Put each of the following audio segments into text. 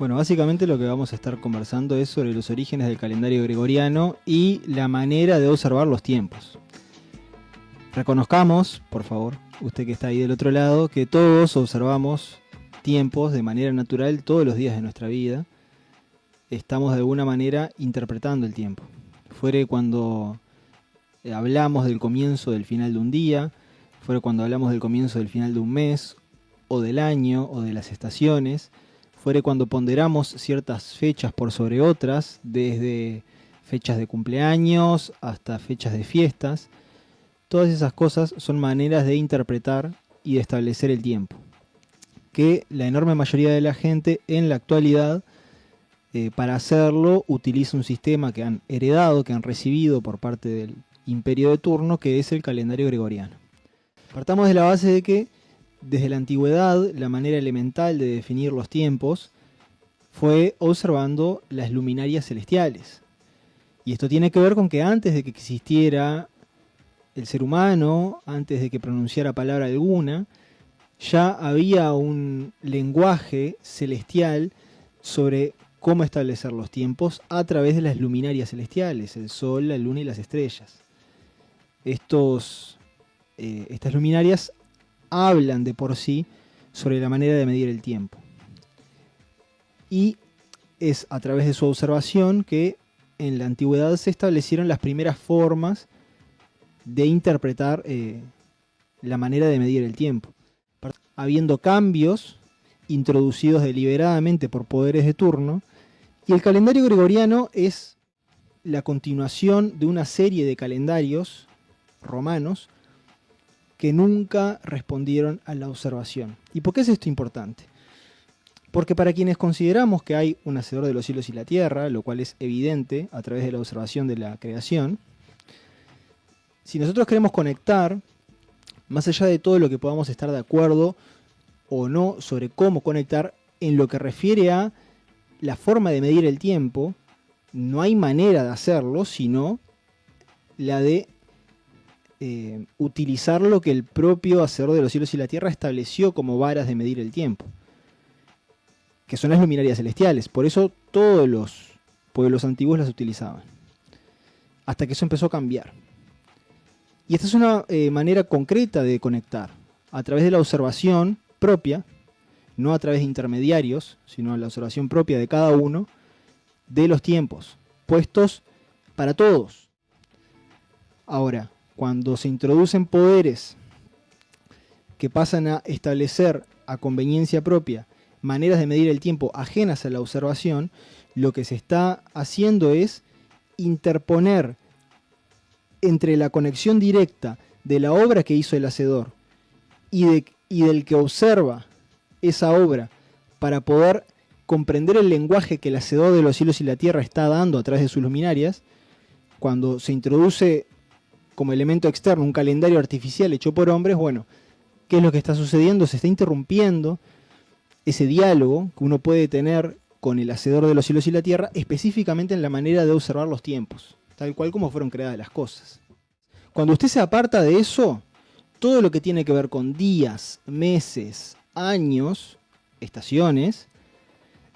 Bueno, básicamente lo que vamos a estar conversando es sobre los orígenes del calendario gregoriano y la manera de observar los tiempos. Reconozcamos, por favor, usted que está ahí del otro lado, que todos observamos tiempos de manera natural todos los días de nuestra vida. Estamos de alguna manera interpretando el tiempo. Fuere cuando hablamos del comienzo del final de un día, fuere cuando hablamos del comienzo del final de un mes, o del año, o de las estaciones, fuere cuando ponderamos ciertas fechas por sobre otras, desde fechas de cumpleaños hasta fechas de fiestas. Todas esas cosas son maneras de interpretar y de establecer el tiempo, que la enorme mayoría de la gente en la actualidad, para hacerlo, utiliza un sistema que han heredado, que han recibido por parte del imperio de turno, que es el calendario gregoriano. Partamos de la base de que desde la antigüedad la manera elemental de definir los tiempos fue observando las luminarias celestiales. Y esto tiene que ver con que antes de que existiera el ser humano, antes de que pronunciara palabra alguna, ya había un lenguaje celestial sobre cómo establecer los tiempos a través de las luminarias celestiales, el sol, la luna y las estrellas. Estas luminarias hablan de por sí sobre la manera de medir el tiempo. Y es a través de su observación que en la antigüedad se establecieron las primeras formas de interpretar la manera de medir el tiempo. Habiendo cambios introducidos deliberadamente por poderes de turno, y el calendario gregoriano es la continuación de una serie de calendarios romanos que nunca respondieron a la observación. ¿Y por qué es esto importante? Porque para quienes consideramos que hay un hacedor de los cielos y la tierra, lo cual es evidente a través de la observación de la creación, si nosotros queremos conectar, más allá de todo lo que podamos estar de acuerdo o no sobre cómo conectar, en lo que refiere a la forma de medir el tiempo, no hay manera de hacerlo sino la de utilizar lo que el propio hacedor de los cielos y la tierra estableció como varas de medir el tiempo, que son las luminarias celestiales. Por eso todos los pueblos antiguos las utilizaban, hasta que eso empezó a cambiar. Y esta es una manera concreta de conectar, a través de la observación propia, no a través de intermediarios, sino la observación propia de cada uno de los tiempos, puestos para todos. Ahora, cuando se introducen poderes que pasan a establecer a conveniencia propia maneras de medir el tiempo ajenas a la observación, lo que se está haciendo es interponer entre la conexión directa de la obra que hizo el hacedor y del que observa esa obra para poder comprender el lenguaje que el hacedor de los cielos y la tierra está dando a través de sus luminarias. Cuando se introduce como elemento externo un calendario artificial hecho por hombres, bueno, ¿qué es lo que está sucediendo? Se está interrumpiendo ese diálogo que uno puede tener con el hacedor de los cielos y la tierra, específicamente en la manera de observar los tiempos, tal cual como fueron creadas las cosas. Cuando usted se aparta de eso, todo lo que tiene que ver con días, meses, años, estaciones,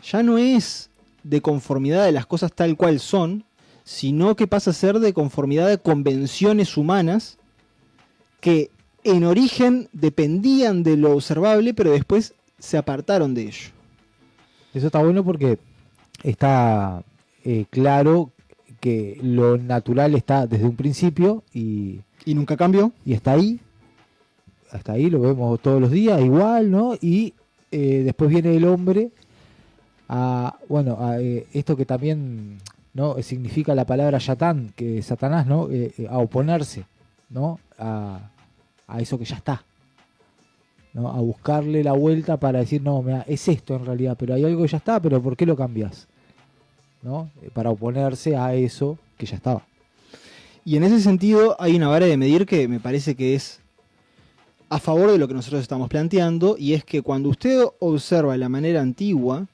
ya no es de conformidad de las cosas tal cual son, sino que pasa a ser de conformidad de convenciones humanas que en origen dependían de lo observable, pero después se apartaron de ello. Eso está bueno porque está claro que lo natural está desde un principio y nunca cambió. Y está ahí. Hasta ahí lo vemos todos los días, igual, ¿no? Y después viene el hombre a esto que también, ¿no?, significa la palabra Yatán, que es Satanás, ¿no? A oponerse, ¿no?, a eso que ya está, ¿no? A buscarle la vuelta para decir, no, mira, es esto en realidad, pero hay algo que ya está, pero ¿por qué lo cambias? ¿No? Para oponerse a eso que ya estaba. Y en ese sentido hay una vara de medir que me parece que es a favor de lo que nosotros estamos planteando, y es que cuando usted observa la manera antigua,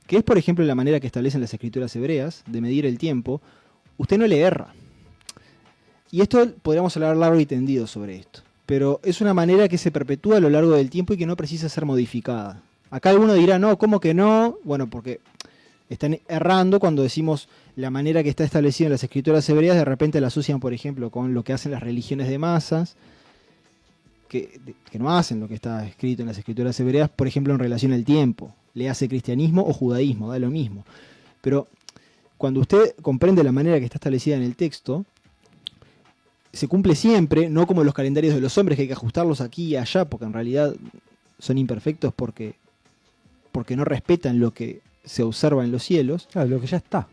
que es por ejemplo la manera que establecen las escrituras hebreas de medir el tiempo, usted no le erra. Y esto podríamos hablar largo y tendido sobre esto, pero es una manera que se perpetúa a lo largo del tiempo y que no precisa ser modificada. Acá alguno dirá, no, ¿cómo que no? Bueno, porque Están errando cuando decimos la manera que está establecida en las escrituras hebreas, de repente la asocian, por ejemplo, con lo que hacen las religiones de masas, que no hacen lo que está escrito en las escrituras hebreas, por ejemplo, en relación al tiempo. Le hace cristianismo o judaísmo, da lo mismo. Pero cuando usted comprende la manera que está establecida en el texto, se cumple siempre, no como los calendarios de los hombres, que hay que ajustarlos aquí y allá, porque en realidad son imperfectos porque no respetan lo que se observa en los cielos. Claro, lo que ya está.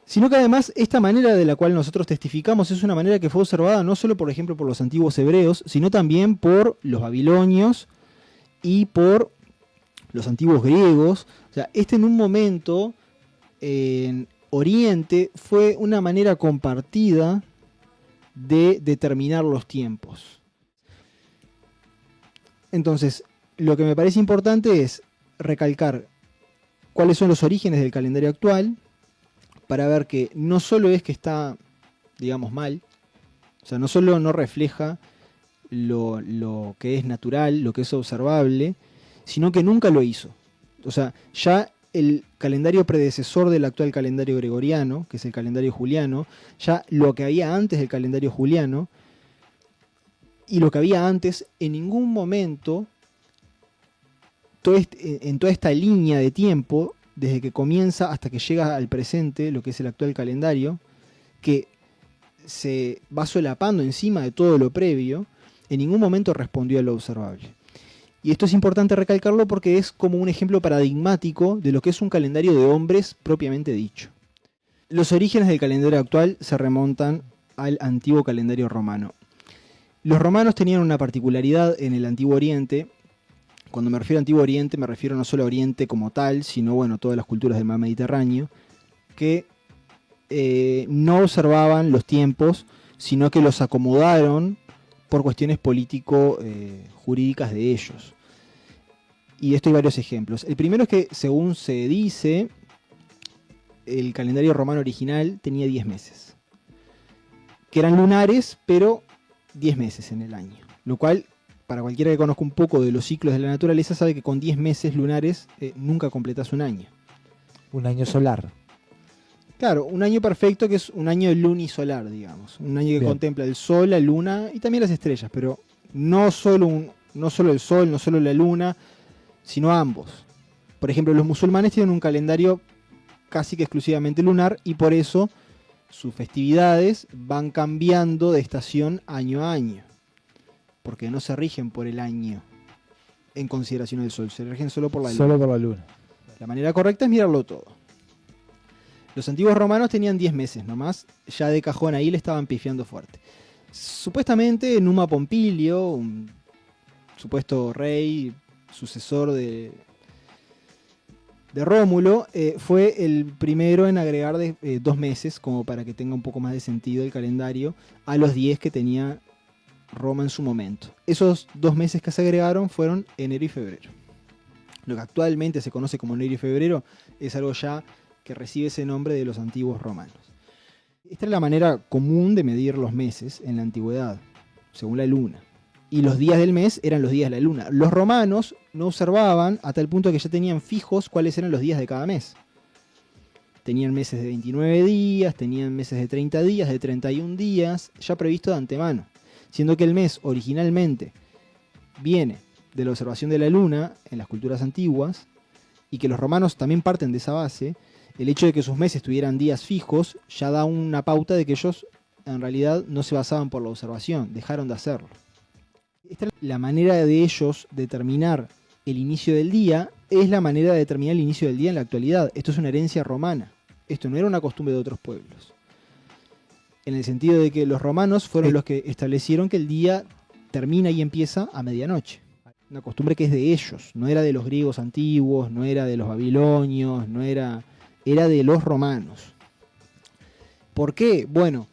Sino que además esta manera de la cual nosotros testificamos es una manera que fue observada no solo, por ejemplo, por los antiguos hebreos, sino también por los babilonios y por los antiguos griegos. O sea, en un momento en Oriente fue una manera compartida de determinar los tiempos. Entonces, lo que me parece importante es recalcar cuáles son los orígenes del calendario actual, para ver que no solo es que está, digamos, mal, o sea, no solo no refleja lo que es natural, lo que es observable, sino que nunca lo hizo. O sea, ya el calendario predecesor del actual calendario gregoriano, que es el calendario juliano, ya lo que había antes del calendario juliano, y lo que había antes, en ningún momento, en toda esta línea de tiempo, desde que comienza hasta que llega al presente, lo que es el actual calendario, que se va solapando encima de todo lo previo, en ningún momento respondió a lo observable. Y esto es importante recalcarlo porque es como un ejemplo paradigmático de lo que es un calendario de hombres propiamente dicho. Los orígenes del calendario actual se remontan al antiguo calendario romano. Los romanos tenían una particularidad en el Antiguo Oriente. Cuando me refiero a Antiguo Oriente, me refiero no solo a Oriente como tal, sino todas las culturas del mar Mediterráneo, que no observaban los tiempos, sino que los acomodaron por cuestiones político-jurídicas de ellos. Y de esto hay varios ejemplos. El primero es que, según se dice, el calendario romano original tenía 10 meses, que eran lunares, pero 10 meses en el año, lo cual, para cualquiera que conozca un poco de los ciclos de la naturaleza, sabe que con 10 meses lunares nunca completás un año. Un año solar. Claro, un año perfecto, que es un año lunisolar, digamos. Un año que Bien. contempla el sol, la luna y también las estrellas, pero no solo el sol, no solo la luna, sino ambos. Por ejemplo, los musulmanes tienen un calendario casi que exclusivamente lunar y por eso sus festividades van cambiando de estación año a año, porque no se rigen por el año en consideración del sol, se rigen solo por la luna. Solo por la luna. La manera correcta es mirarlo todo. Los antiguos romanos tenían 10 meses nomás, ya de cajón ahí le estaban pifiando fuerte. Supuestamente Numa Pompilio, un supuesto rey, sucesor de Rómulo, fue el primero en agregar 2 meses, como para que tenga un poco más de sentido el calendario, a los 10 que tenía Roma en su momento. Esos 2 meses que se agregaron fueron enero y febrero. Lo que actualmente se conoce como enero y febrero es algo ya que recibe ese nombre de los antiguos romanos. Esta es la manera común de medir los meses en la antigüedad, según la luna. Y los días del mes eran los días de la luna. Los romanos no observaban a tal punto que ya tenían fijos cuáles eran los días de cada mes. Tenían meses de 29 días, tenían meses de 30 días, de 31 días, ya previsto de antemano. Siendo que el mes originalmente viene de la observación de la luna en las culturas antiguas, y que los romanos también parten de esa base, el hecho de que sus meses tuvieran días fijos ya da una pauta de que ellos en realidad no se basaban por la observación, dejaron de hacerlo. Esta es la manera de ellos determinar el inicio del día, es la manera de determinar el inicio del día en la actualidad. Esto es una herencia romana, esto no era una costumbre de otros pueblos. En el sentido de que los romanos fueron los que establecieron que el día termina y empieza a medianoche. Una costumbre que es de ellos, no era de los griegos antiguos, no era de los babilonios, era de los romanos. ¿Por qué? Bueno,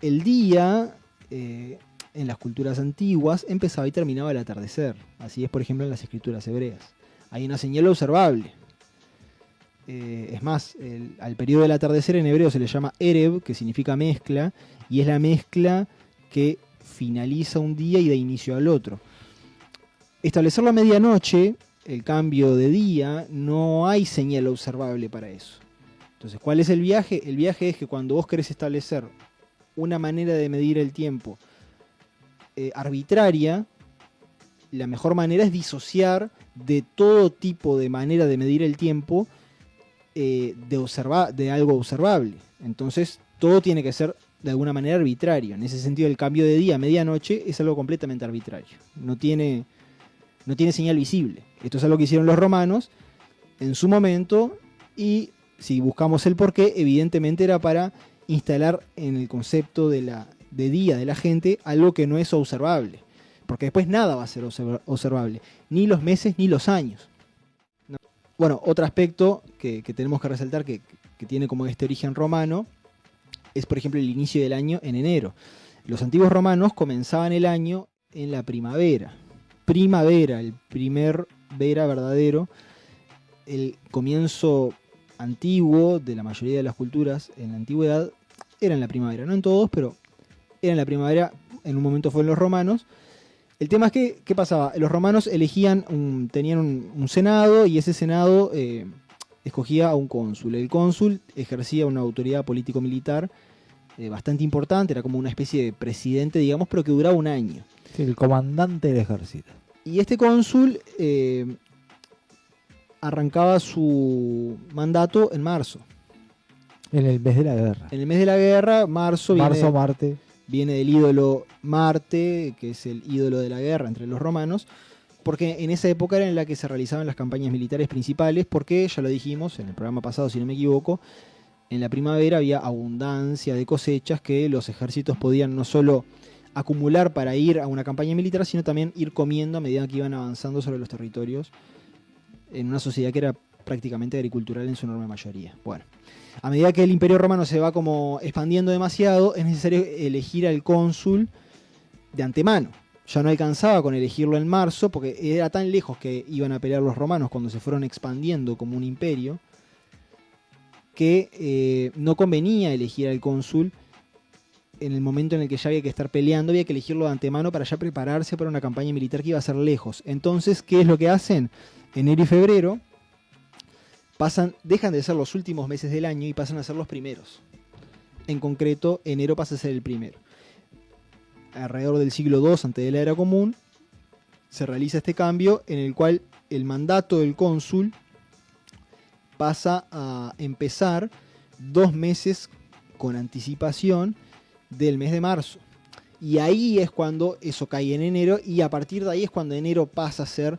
el día en las culturas antiguas empezaba y terminaba al atardecer. Así es, por ejemplo, en las escrituras hebreas. Hay una señal observable. Es más, al periodo del atardecer en hebreo se le llama Erev, que significa mezcla, y es la mezcla que finaliza un día y da inicio al otro. Establecer la medianoche el cambio de día, no hay señal observable para eso. Entonces, ¿cuál es el viaje? El viaje es que cuando vos querés establecer una manera de medir el tiempo arbitraria, la mejor manera es disociar de todo tipo de manera de medir el tiempo de algo observable. Entonces, todo tiene que ser de alguna manera arbitrario. En ese sentido, el cambio de día a medianoche es algo completamente arbitrario. No tiene señal visible. Esto es algo que hicieron los romanos en su momento, y si buscamos el porqué, evidentemente era para instalar en el concepto de día de la gente algo que no es observable. Porque después nada va a ser observable, ni los meses ni los años. ¿No? Bueno, otro aspecto que tenemos que resaltar que tiene como este origen romano es, por ejemplo, el inicio del año en enero. Los antiguos romanos comenzaban el año en la primavera. Primavera, el primer vera verdadero, el comienzo antiguo de la mayoría de las culturas en la antigüedad era en la primavera. No en todos, pero era en la primavera. En un momento fueron los romanos. El tema es que, ¿qué pasaba? Los romanos tenían un senado, y ese senado escogía a un cónsul. El cónsul ejercía una autoridad político-militar bastante importante, era como una especie de presidente, digamos, pero que duraba un año. Sí, el comandante del ejército. Y este cónsul arrancaba su mandato en marzo. En el mes de la guerra. En el mes de la guerra, Marte. Viene del ídolo Marte, que es el ídolo de la guerra entre los romanos, porque en esa época era en la que se realizaban las campañas militares principales, porque ya lo dijimos en el programa pasado, si no me equivoco, en la primavera había abundancia de cosechas que los ejércitos podían no solo acumular para ir a una campaña militar, sino también ir comiendo a medida que iban avanzando sobre los territorios en una sociedad que era prácticamente agricultural en su enorme mayoría. Bueno, a medida que el Imperio Romano se va como expandiendo demasiado, es necesario elegir al cónsul de antemano. Ya no alcanzaba con elegirlo en marzo, porque era tan lejos que iban a pelear los romanos cuando se fueron expandiendo como un imperio, que no convenía elegir al cónsul en el momento en el que ya había que estar peleando. Había que elegirlo de antemano para ya prepararse para una campaña militar que iba a ser lejos. Entonces, ¿qué es lo que hacen? Enero y febrero dejan de ser los últimos meses del año y pasan a ser los primeros. En concreto, enero pasa a ser el primero. Alrededor del siglo II antes de la era común se realiza este cambio, en el cual el mandato del cónsul pasa a empezar 2 meses con anticipación del mes de marzo. Y ahí es cuando eso cae en enero, y a partir de ahí es cuando enero pasa a ser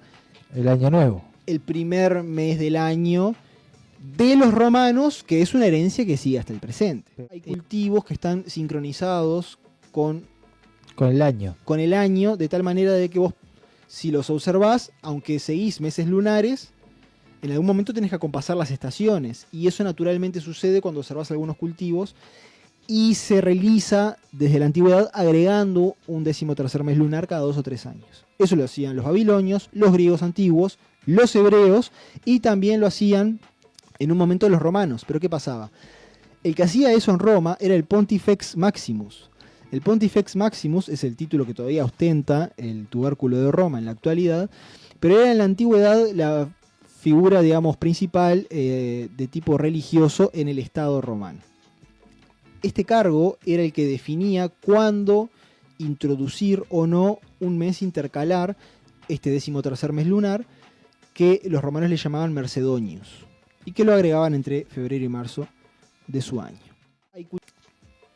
el año nuevo, el primer mes del año de los romanos, que es una herencia que sigue hasta el presente. Hay cultivos que están sincronizados con el año. Con el año, de tal manera de que vos, si los observás, aunque seguís meses lunares, en algún momento tenés que acompasar las estaciones. Y eso naturalmente sucede cuando observás algunos cultivos, y se realiza desde la antigüedad agregando un 13º mes lunar cada 2 o 3 años. Eso lo hacían los babilonios, los griegos antiguos, los hebreos, y también lo hacían en un momento los romanos. Pero ¿qué pasaba? El que hacía eso en Roma era el Pontifex Maximus. El Pontifex Maximus es el título que todavía ostenta el tubérculo de Roma en la actualidad, pero era en la antigüedad la figura, digamos, principal de tipo religioso en el Estado romano. Este cargo era el que definía cuándo introducir o no un mes intercalar, este 13º mes lunar, que los romanos le llamaban Mercedonius, y que lo agregaban entre febrero y marzo de su año.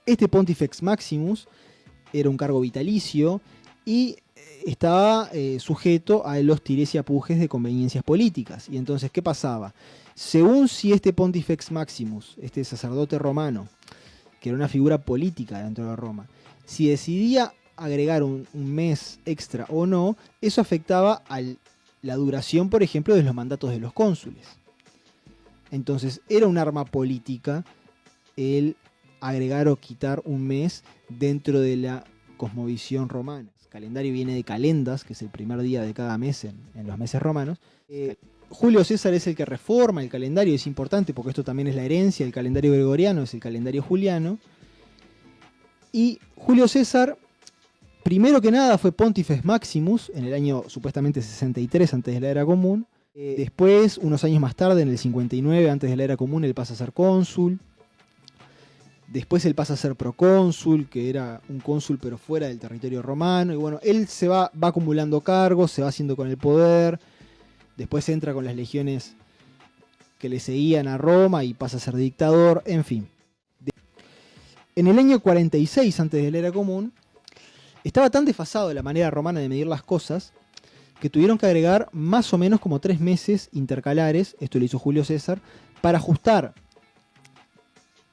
Este Pontifex Maximus era un cargo vitalicio y estaba sujeto a los tires y apujes de conveniencias políticas. Y entonces, ¿qué pasaba? Según si este Pontifex Maximus, este sacerdote romano, que era una figura política dentro de Roma, si decidía agregar un mes extra o no, eso afectaba a la duración, por ejemplo, de los mandatos de los cónsules. Entonces, era un arma política el agregar o quitar un mes dentro de la cosmovisión romana. El calendario viene de calendas, que es el primer día de cada mes en los meses romanos. Julio César es el que reforma el calendario, es importante porque esto también es la herencia. El calendario gregoriano es el calendario juliano. Y Julio César, primero que nada, fue Pontifex Maximus en el año supuestamente 63 antes de la era común. Después, unos años más tarde, en el 59, antes de la era común, él pasa a ser cónsul. Después él pasa a ser procónsul, que era un cónsul pero fuera del territorio romano. Y bueno, él se va acumulando cargos, se va haciendo con el poder. Después entra con las legiones que le seguían a Roma y pasa a ser dictador, en fin. En el año 46, antes de la era común, estaba tan desfasado de la manera romana de medir las cosas que tuvieron que agregar más o menos como 3 meses intercalares, esto lo hizo Julio César, para ajustar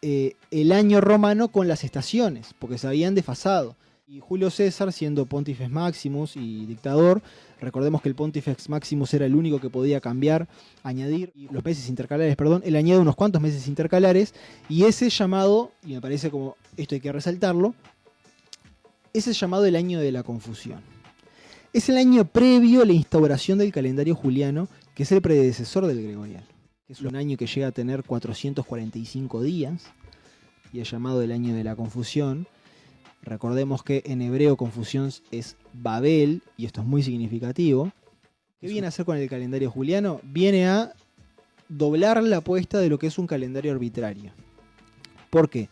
el año romano con las estaciones, porque se habían desfasado. Y Julio César, siendo Pontifex Maximus y dictador, recordemos que el Pontifex Maximus era el único que podía cambiar, añadir los meses intercalares, él añade unos cuantos meses intercalares, y ese llamado, y me parece como esto hay que resaltarlo, es el llamado el año de la confusión. Es el año previo a la instauración del calendario juliano, que es el predecesor del gregoriano. Es un año que llega a tener 445 días, y es llamado el año de la confusión. Recordemos que en hebreo confusión es Babel, y esto es muy significativo. ¿Qué viene a hacer con el calendario juliano? Viene a doblar la apuesta de lo que es un calendario arbitrario. ¿Por qué?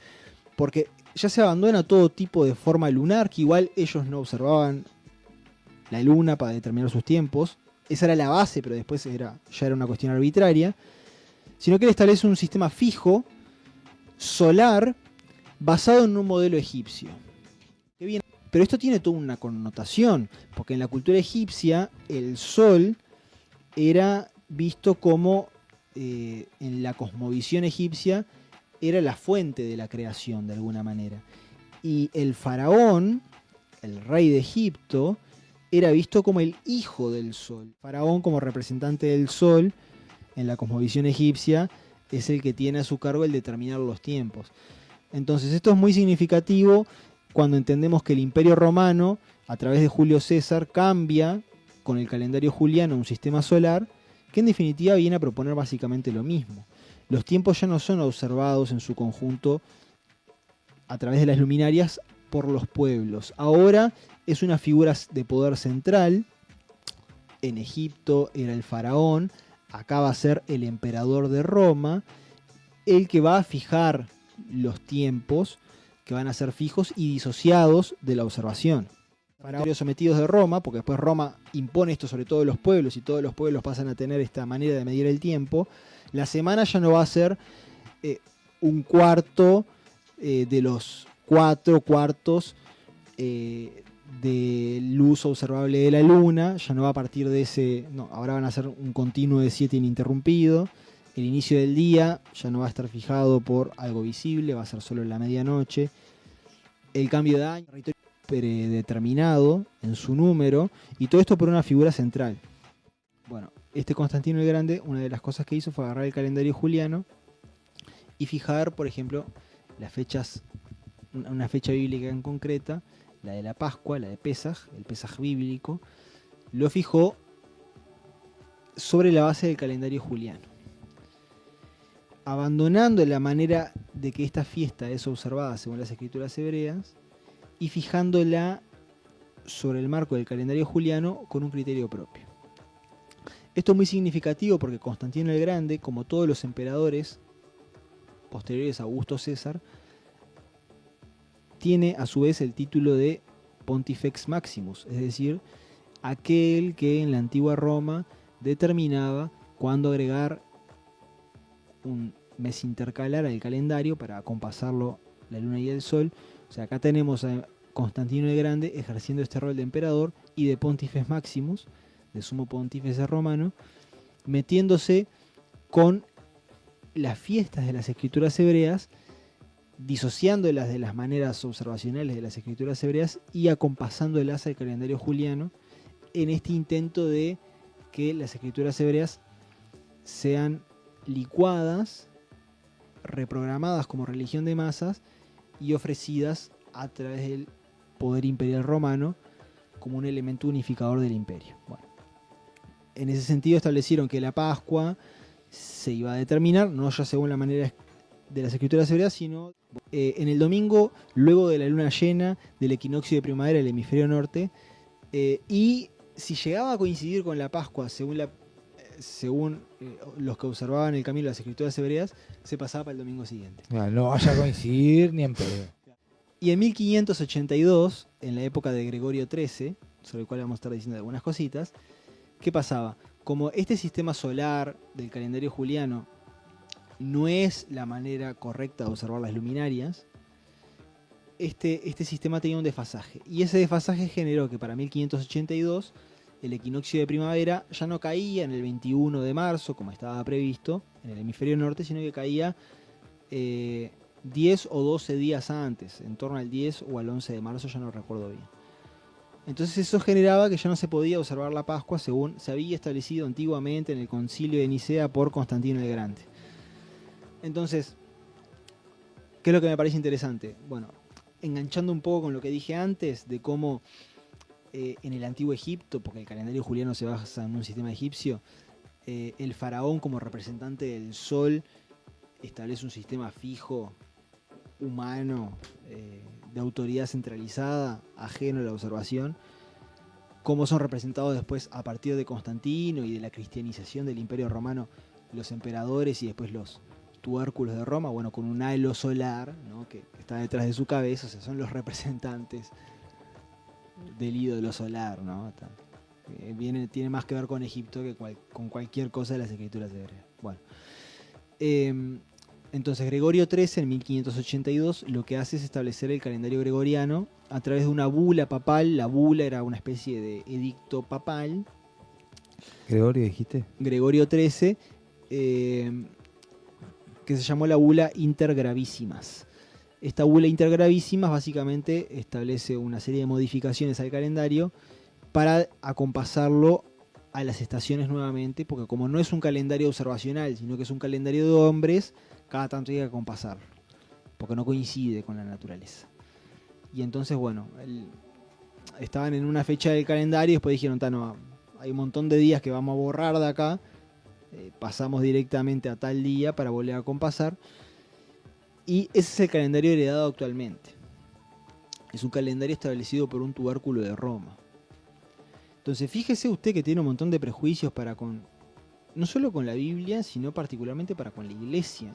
Porque ya se abandona todo tipo de forma lunar, que igual ellos no observaban la luna para determinar sus tiempos. Esa era la base, pero después ya era una cuestión arbitraria. Sino que él establece un sistema fijo, solar, basado en un modelo egipcio. Qué bien. Pero esto tiene toda una connotación, porque en la cultura egipcia el sol era visto como, en la cosmovisión egipcia, era la fuente de la creación de alguna manera. Y el faraón, el rey de Egipto, era visto como el hijo del sol. Faraón, como representante del sol, en la cosmovisión egipcia, es el que tiene a su cargo el determinar los tiempos. Entonces esto es muy significativo cuando entendemos que el Imperio Romano, a través de Julio César, cambia con el calendario juliano un sistema solar que en definitiva viene a proponer básicamente lo mismo. Los tiempos ya no son observados en su conjunto a través de las luminarias por los pueblos. Ahora es una figura de poder central. En Egipto era el faraón, acá va a ser el emperador de Roma, el que va a fijar los tiempos que van a ser fijos y disociados de la observación. Faraones sometidos de Roma, porque después Roma impone esto sobre todos los pueblos y todos los pueblos pasan a tener esta manera de medir el tiempo. La semana ya no va a ser un cuarto de los 4 cuartos de luz observable de la luna, ya no va a partir de ese, no, ahora van a ser un continuo de 7 ininterrumpido. El inicio del día ya no va a estar fijado por algo visible, va a ser solo en la medianoche. El cambio de año, predeterminado en su número, y todo esto por una figura central. Bueno, Constantino el Grande, una de las cosas que hizo fue agarrar el calendario juliano y fijar, por ejemplo, las fechas, una fecha bíblica en concreta, la de la Pascua, la de Pesaj, el Pesaj bíblico, lo fijó sobre la base del calendario juliano, abandonando la manera de que esta fiesta es observada según las escrituras hebreas y fijándola sobre el marco del calendario juliano con un criterio propio. Esto es muy significativo porque Constantino el Grande, como todos los emperadores posteriores a Augusto César, tiene a su vez el título de Pontifex Maximus, es decir, aquel que en la antigua Roma determinaba cuándo agregar un mes intercalar al calendario para acompasarlo la luna y el sol. O sea, acá tenemos a Constantino el Grande ejerciendo este rol de emperador y de Pontifex Maximus, de sumo pontífice romano, metiéndose con las fiestas de las escrituras hebreas, disociándolas de las maneras observacionales de las escrituras hebreas y acompasándolas al calendario juliano en este intento de que las escrituras hebreas sean licuadas, reprogramadas como religión de masas y ofrecidas a través del poder imperial romano como un elemento unificador del imperio. Bueno, en ese sentido establecieron que la Pascua se iba a determinar, no ya según la manera de las escrituras hebreas, sino en el domingo, luego de la luna llena del equinoccio de primavera del hemisferio norte, y si llegaba a coincidir con la Pascua, según según los que observaban el camino de las escrituras hebreas, se pasaba para el domingo siguiente. No vaya a coincidir ni en pedo. Y en 1582, en la época de Gregorio XIII, sobre el cual vamos a estar diciendo algunas cositas, ¿qué pasaba? Como este sistema solar del calendario juliano no es la manera correcta de observar las luminarias, este sistema tenía un desfasaje. Y ese desfasaje generó que para 1582 el equinoccio de primavera ya no caía en el 21 de marzo, como estaba previsto, en el hemisferio norte, sino que caía 10 o 12 días antes, en torno al 10 o al 11 de marzo, ya no recuerdo bien. Entonces eso generaba que ya no se podía observar la Pascua según se había establecido antiguamente en el concilio de Nicea por Constantino el Grande. Entonces, ¿qué es lo que me parece interesante? Bueno, enganchando un poco con lo que dije antes de cómo en el antiguo Egipto, porque el calendario juliano se basa en un sistema egipcio, el faraón como representante del sol establece un sistema fijo, humano, de autoridad centralizada, ajeno a la observación, cómo son representados después a partir de Constantino y de la cristianización del Imperio Romano los emperadores y después los tubérculos de Roma, bueno, con un halo solar, ¿no?, que está detrás de su cabeza, o sea, son los representantes del ídolo solar, ¿no? Tiene más que ver con Egipto que con cualquier cosa de las escrituras hebreas. Bueno, entonces Gregorio XIII en 1582 lo que hace es establecer el calendario gregoriano a través de una bula papal. La bula era una especie de edicto papal. ¿Gregorio dijiste? Gregorio XIII, que se llamó la bula Intergravísimas. Esta bula Intergravísimas básicamente establece una serie de modificaciones al calendario para acompasarlo a las estaciones nuevamente, porque como no es un calendario observacional, sino que es un calendario de hombres, cada tanto hay que acompasarlo, porque no coincide con la naturaleza. Y entonces, bueno, estaban en una fecha del calendario y después dijeron, no, hay un montón de días que vamos a borrar de acá, pasamos directamente a tal día para volver a compasar. Y ese es el calendario heredado actualmente. Es un calendario establecido por un tubérculo de Roma. Entonces fíjese usted que tiene un montón de prejuicios para con, no solo con la Biblia, sino particularmente para con la iglesia.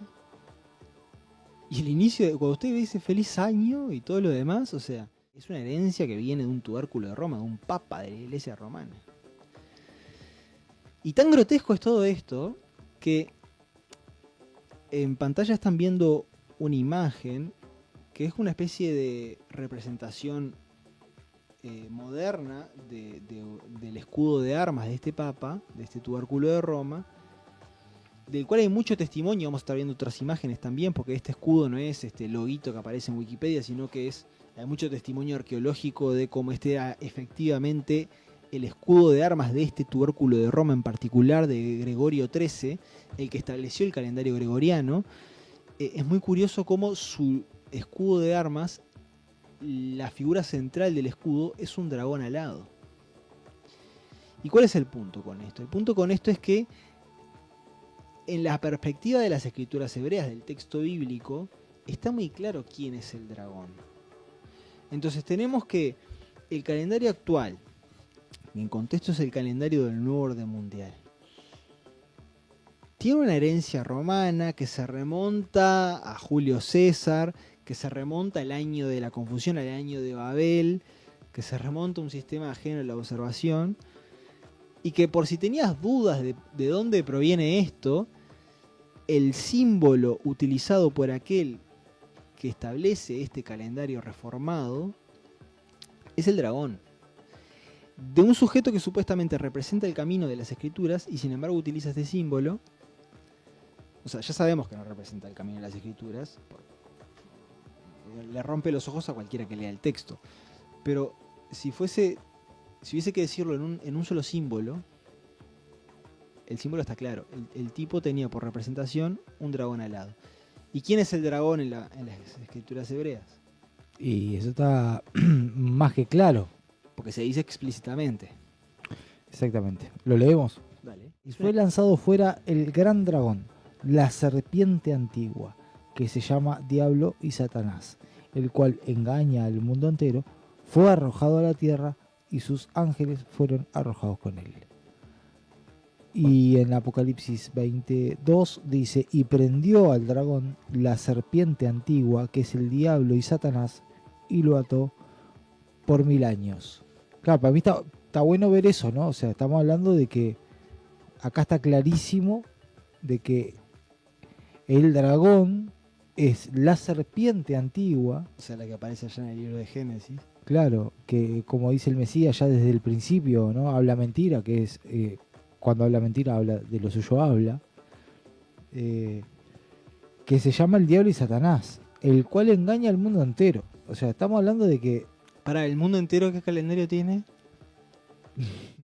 Y el inicio, cuando usted dice feliz año y todo lo demás, o sea, es una herencia que viene de un tubérculo de Roma, de un papa de la iglesia romana. Y tan grotesco es todo esto que en pantalla están viendo una imagen que es una especie de representación moderna del escudo de armas de este papa, de este tubérculo de Roma, del cual hay mucho testimonio. Vamos a estar viendo otras imágenes también, porque este escudo no es este loguito que aparece en Wikipedia, sino que hay mucho testimonio arqueológico de cómo este era efectivamente el escudo de armas de este tubérculo de Roma, en particular de Gregorio XIII, el que estableció el calendario gregoriano. Es muy curioso cómo su escudo de armas, la figura central del escudo es un dragón alado. ¿Y cuál es el punto con esto? El punto con esto es que en la perspectiva de las escrituras hebreas, del texto bíblico, está muy claro quién es el dragón. Entonces tenemos que el calendario actual, en contexto es el calendario del nuevo orden mundial, tiene una herencia romana que se remonta a Julio César, que se remonta al año de la confusión, al año de Babel, que se remonta a un sistema ajeno a la observación, y que por si tenías dudas de dónde proviene esto, el símbolo utilizado por aquel que establece este calendario reformado es el dragón. De un sujeto que supuestamente representa el camino de las escrituras y sin embargo utiliza este símbolo. O sea, ya sabemos que no representa el camino de las escrituras. Le rompe los ojos a cualquiera que lea el texto. Pero si hubiese que decirlo en un solo símbolo, el símbolo está claro. El tipo tenía por representación un dragón alado. ¿Y quién es el dragón en las escrituras hebreas? Y eso está más que claro. Porque se dice explícitamente. Exactamente. ¿Lo leemos? Dale. Y fue lanzado fuera el gran dragón, la serpiente antigua, que se llama Diablo y Satanás, el cual engaña al mundo entero, fue arrojado a la tierra y sus ángeles fueron arrojados con él. Y en Apocalipsis 22 dice, y prendió al dragón, la serpiente antigua, que es el diablo y Satanás, y lo ató por 1000 años. Claro, para mí está bueno ver eso, ¿no? O sea, estamos hablando de que acá está clarísimo de que el dragón es la serpiente antigua. O sea, la que aparece allá en el libro de Génesis. Claro, que como dice el Mesías ya desde el principio, ¿no? Habla mentira, que es cuando habla mentira, habla de lo suyo habla. Que se llama el diablo y Satanás, el cual engaña al mundo entero. O sea, estamos hablando de que Para el mundo entero, ¿qué calendario tiene?